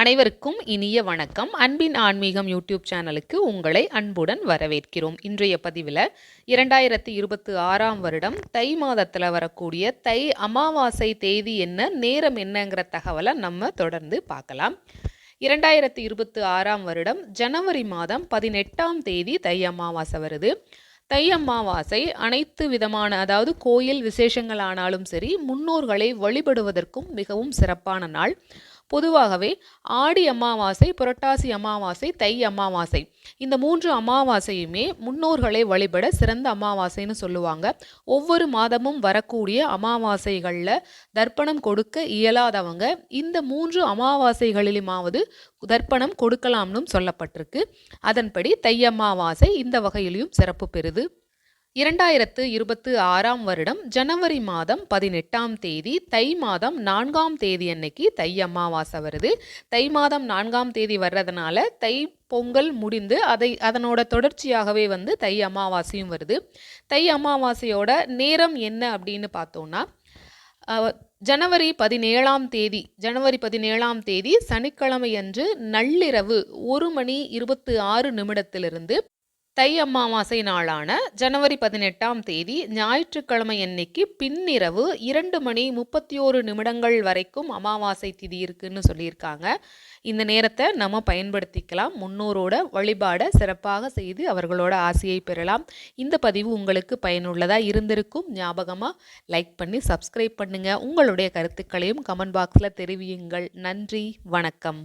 அனைவருக்கும் இனிய வணக்கம். அன்பின் ஆன்மீகம் யூடியூப் சேனலுக்கு உங்களை அன்புடன் வரவேற்கிறோம். இன்றைய பதிவில் 2026ஆம் வருடம் தை மாதத்தில் வரக்கூடிய தை அமாவாசை தேதி என்ன, நேரம் என்னங்கிற தகவலை நம்ம தொடர்ந்து பார்க்கலாம். 2026ஆம் வருடம் ஜனவரி மாதம் 18ஆம் தேதி தை அமாவாசை வருது. தை அமாவாசை அனைத்து விதமான, அதாவது கோயில் விசேஷங்களானாலும் சரி, முன்னோர்களை வழிபடுவதற்கும் மிகவும் சிறப்பான நாள். பொதுவாகவே ஆடி அமாவாசை, புரட்டாசி அமாவாசை, தை அமாவாசை, இந்த 3 அமாவாசையுமே முன்னோர்களை வழிபட சிறந்த அமாவாசைன்னு சொல்லுவாங்க. ஒவ்வொரு மாதமும் வரக்கூடிய அமாவாசைகளில் தர்ப்பணம் கொடுக்க இயலாதவங்க இந்த 3 அமாவாசைகளிலுமாவது தர்ப்பணம் கொடுக்கலாம்னு சொல்லப்பட்டிருக்கு. அதன்படி தை அமாவாசை இந்த வகையிலையும் சிறப்பு பெறுது. 2026ஆம் வருடம் ஜனவரி மாதம் 18ஆம் தேதி தை மாதம் 4ஆம் தேதி அன்னைக்கு தை அமாவாசை வருது. தை மாதம் 4ஆம் தேதி வர்றதுனால தை பொங்கல் முடிந்து அதனோட தொடர்ச்சியாகவே தை அமாவாசையும் வருது. தை அமாவாசையோட நேரம் என்ன அப்படின்னு பார்த்தோம்னா, ஜனவரி 17ஆம் தேதி சனிக்கிழமை அன்று நள்ளிரவு 1:26 தை அமாவாசை நாளான ஜனவரி 18ஆம் தேதி ஞாயிற்றுக்கிழமை அன்னைக்கு பின்னிரவு 2:31 வரைக்கும் அமாவாசை திதி இருக்குன்னு சொல்லியிருக்காங்க. இந்த நேரத்தை நம்ம பயன்படுத்திக்கலாம். முன்னோரோட வழிபாடை சிறப்பாக செய்து அவர்களோட ஆசையை பெறலாம். இந்த பதிவு உங்களுக்கு பயனுள்ளதாக இருந்திருக்கும். ஞாபகமாக லைக் பண்ணி சப்ஸ்கிரைப் பண்ணுங்கள். உங்களுடைய கருத்துக்களையும் கமெண்ட் பாக்ஸில் தெரிவியுங்கள். நன்றி, வணக்கம்.